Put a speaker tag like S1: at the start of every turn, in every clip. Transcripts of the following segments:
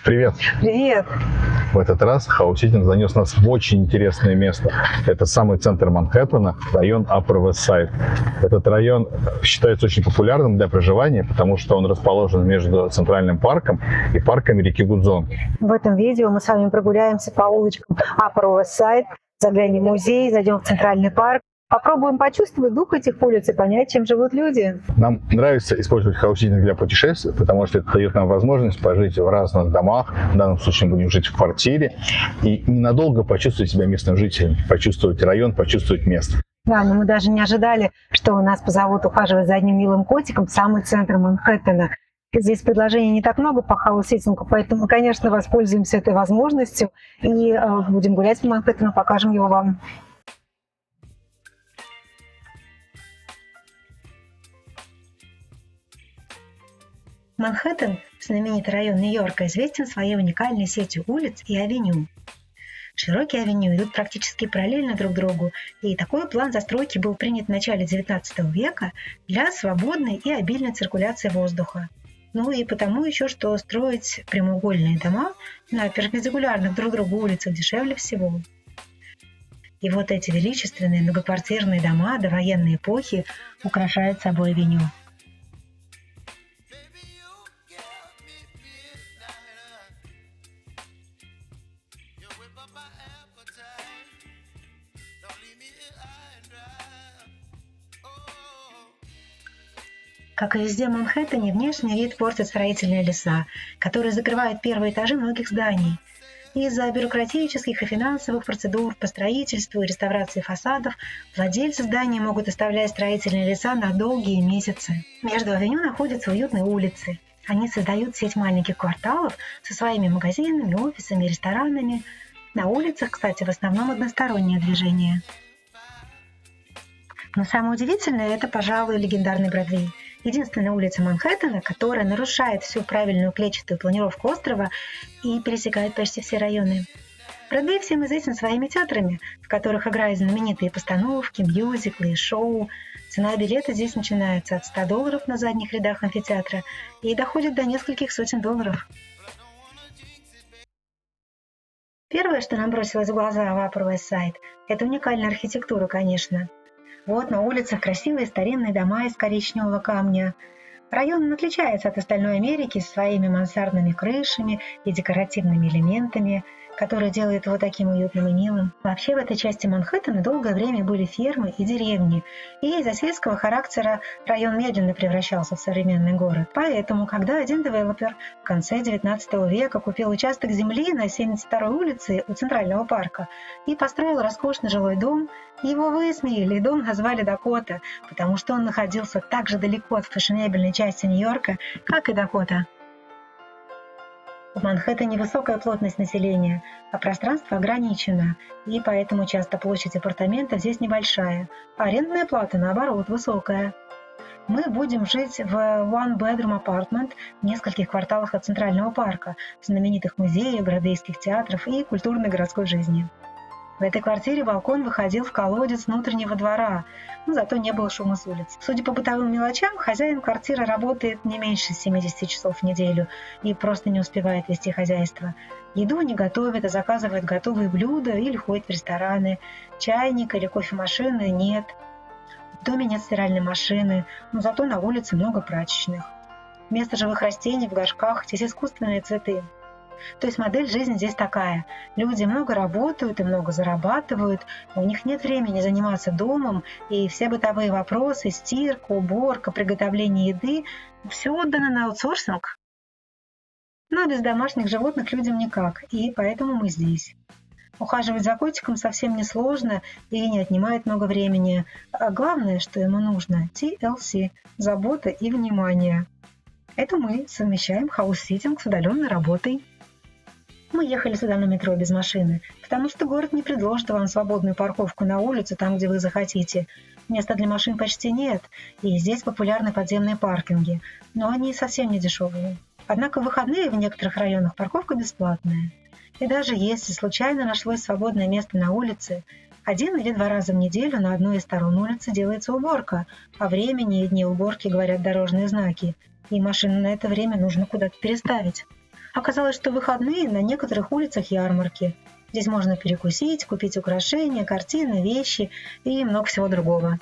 S1: Привет!
S2: Привет!
S1: В этот раз хаус-ситинг занес нас в очень интересное место. Это самый центр Манхэттена, район Upper West Side. Этот район считается очень популярным для проживания, потому что он расположен между Центральным парком и парками реки Гудзон.
S2: В этом видео мы с вами прогуляемся по улочкам Upper West Side, заглянем в музей, зайдем в Центральный парк, попробуем почувствовать дух этих улиц и понять, чем живут люди.
S1: Нам нравится использовать хаус-ситинг для путешествий, потому что это дает нам возможность пожить в разных домах. В данном случае мы будем жить в квартире и ненадолго почувствовать себя местным жителем, почувствовать район, почувствовать место.
S2: Да, но мы даже не ожидали, что нас позовут ухаживать за одним милым котиком в самый центр Манхэттена. Здесь предложений не так много по хаус-ситингу, поэтому, конечно, воспользуемся этой возможностью и будем гулять по Манхэттену, покажем его вам. Манхэттен, знаменитый район Нью-Йорка, известен своей уникальной сетью улиц и авеню. Широкие авеню идут практически параллельно друг другу, и такой план застройки был принят в начале XIX века для свободной и обильной циркуляции воздуха. Ну и потому еще, что строить прямоугольные дома на перпендикулярных друг другу улицах дешевле всего. И вот эти величественные многоквартирные дома довоенной эпохи украшают собой авеню. Как и везде в Манхэттене, внешний вид портят строительные леса, которые закрывают первые этажи многих зданий. Из-за бюрократических и финансовых процедур по строительству и реставрации фасадов владельцы зданий могут оставлять строительные леса на долгие месяцы. Между авеню находятся уютные улицы. Они создают сеть маленьких кварталов со своими магазинами, офисами, ресторанами. На улицах, кстати, в основном одностороннее движение. Но самое удивительное – это, пожалуй, легендарный Бродвей. Единственная улица Манхэттена, которая нарушает всю правильную клетчатую планировку острова и пересекает почти все районы. Бродвей всем известен своими театрами, в которых играют знаменитые постановки, мюзиклы и шоу. Цена билета здесь начинается от $100 на задних рядах амфитеатра и доходит до нескольких сотен долларов. Первое, что нам бросилось в глаза в Upper West Side, это уникальная архитектура, конечно. Вот на улицах красивые старинные дома из коричневого камня. Район отличается от остальной Америки своими мансардными крышами и декоративными элементами, которые делают его таким уютным и милым. Вообще в этой части Манхэттена долгое время были фермы и деревни, и из-за сельского характера район медленно превращался в современный город. Поэтому, когда один девелопер в конце XIX века купил участок земли на 72-й улице у Центрального парка и построил роскошный жилой дом, его высмеяли, и дом назвали Дакота, потому что он находился так же далеко от фешенебельной части Нью-Йорка, как и Дакота. В Манхэттене высокая плотность населения, а пространство ограничено, и поэтому часто площадь апартаментов здесь небольшая, а арендная плата, наоборот, высокая. Мы будем жить в One Bedroom Apartment в нескольких кварталах от Центрального парка, знаменитых музеев, бродвейских театров и культурной городской жизни. В этой квартире балкон выходил в колодец внутреннего двора, но зато не было шума с улиц. Судя по бытовым мелочам, хозяин квартиры работает не меньше 70 часов в неделю и просто не успевает вести хозяйство. Еду не готовит, а заказывает готовые блюда или ходит в рестораны. Чайника или кофемашины нет. В доме нет стиральной машины, но зато на улице много прачечных. Вместо живых растений в горшках здесь искусственные цветы. То есть модель жизни здесь такая. Люди много работают и много зарабатывают, у них нет времени заниматься домом, и все бытовые вопросы, стирка, уборка, приготовление еды, все отдано на аутсорсинг. Но без домашних животных людям никак, и поэтому мы здесь. Ухаживать за котиком совсем не сложно и не отнимает много времени. А главное, что ему нужно – TLC – забота и внимание. Это мы совмещаем хаус-ситинг с удаленной работой. Мы ехали сюда на метро без машины, потому что город не предложит вам свободную парковку на улице там, где вы захотите. Места для машин почти нет, и здесь популярны подземные паркинги, но они совсем не дешевые. Однако в выходные в некоторых районах парковка бесплатная. И даже если случайно нашлось свободное место на улице, 1 или 2 раза в неделю на одной из сторон улицы делается уборка. О времени и дне уборки говорят дорожные знаки, и машину на это время нужно куда-то переставить. Оказалось, что в выходные на некоторых улицах ярмарки. Здесь можно перекусить, купить украшения, картины, вещи и много всего другого.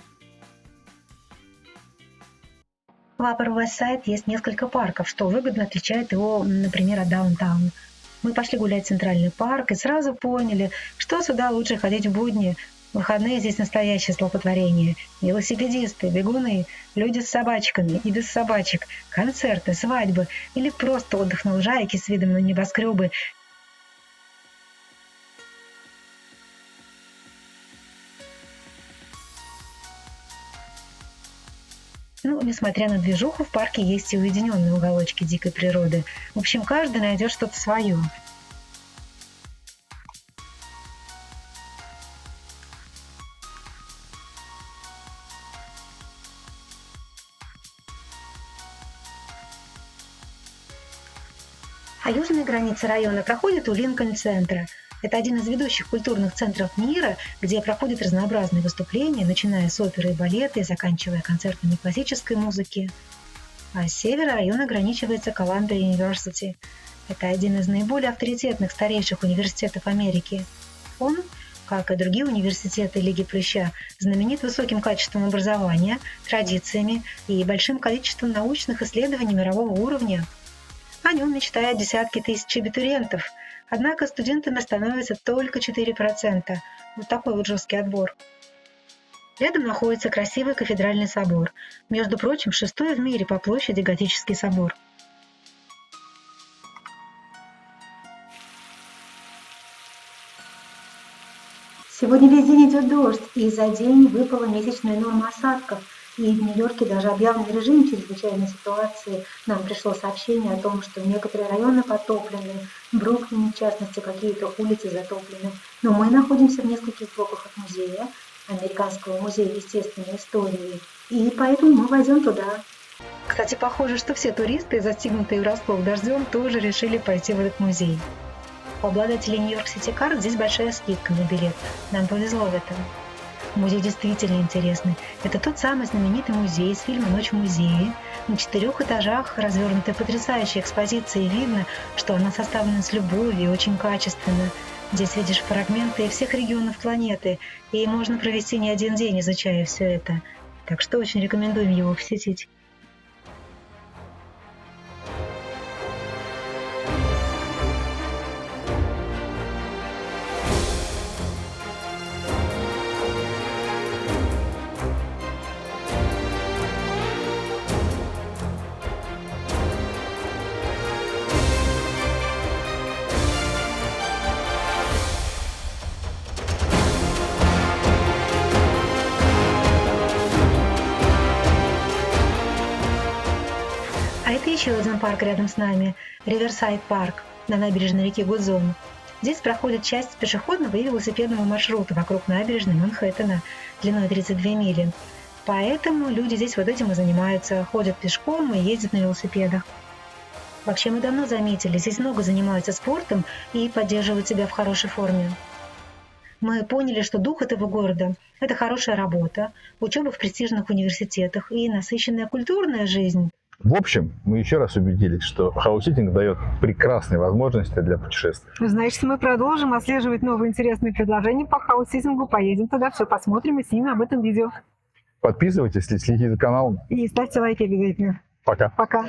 S2: В Upper West Side есть несколько парков, что выгодно отличает его, например, от даунтауна. Мы пошли гулять в Центральный парк и сразу поняли, что сюда лучше ходить в будни. В выходные здесь настоящее столпотворение. Велосипедисты, бегуны, люди с собачками и без собачек, концерты, свадьбы или просто отдых на лужайке с видом на небоскребы. Ну, несмотря на движуху, в парке есть и уединенные уголочки дикой природы. В общем, каждый найдет что-то свое. А южная граница района проходит у Линкольн-центра. Это один из ведущих культурных центров мира, где проходят разнообразные выступления, начиная с оперы и балета и заканчивая концертами классической музыки. А с севера район ограничивается Columbia University. Это один из наиболее авторитетных старейших университетов Америки. Он, как и другие университеты Лиги Плюща, знаменит высоким качеством образования, традициями и большим количеством научных исследований мирового уровня. О нем мечтают десятки тысяч абитуриентов. Однако студентами становится только 4%. Вот такой вот жесткий отбор. Рядом находится красивый кафедральный собор. Между прочим, 6-й в мире по площади готический собор. Сегодня весь день идет дождь, и за день выпала месячная норма осадков. И в Нью-Йорке даже объявлен режим чрезвычайной ситуации. Нам пришло сообщение о том, что некоторые районы потоплены, в Бруклине, в частности, какие-то улицы затоплены. Но мы находимся в нескольких блоках от музея, Американского музея естественной истории, и поэтому мы войдем туда. Кстати, похоже, что все туристы, застигнутые врасплох дождем, тоже решили пойти в этот музей. У обладателей Нью-Йорк Сити Карт здесь большая скидка на билет. Нам повезло в этом. Музей действительно интересный. Это тот самый знаменитый музей из фильма «Ночь в музее». На 4 этажах развернуты потрясающие экспозиции, и видно, что она составлена с любовью и очень качественно. Здесь видишь фрагменты всех регионов планеты, и можно провести не один день, изучая все это. Так что очень рекомендуем его посетить. А это еще один парк рядом с нами – Риверсайд парк на набережной реки Гудзон. Здесь проходит часть пешеходного и велосипедного маршрута вокруг набережной Манхэттена длиной 32 мили. Поэтому люди здесь вот этим и занимаются, ходят пешком и ездят на велосипедах. Вообще мы давно заметили, здесь много занимаются спортом и поддерживают себя в хорошей форме. Мы поняли, что дух этого города – это хорошая работа, учеба в престижных университетах и насыщенная культурная жизнь.
S1: В общем, мы еще раз убедились, что хаус-ситинг дает прекрасные возможности для путешествий.
S3: Значит, мы продолжим отслеживать новые интересные предложения по хаус-ситингу. Поедем туда, все посмотрим и снимем об этом видео.
S1: Подписывайтесь, следите за каналом.
S3: И ставьте лайки обязательно.
S1: Пока.
S3: Пока.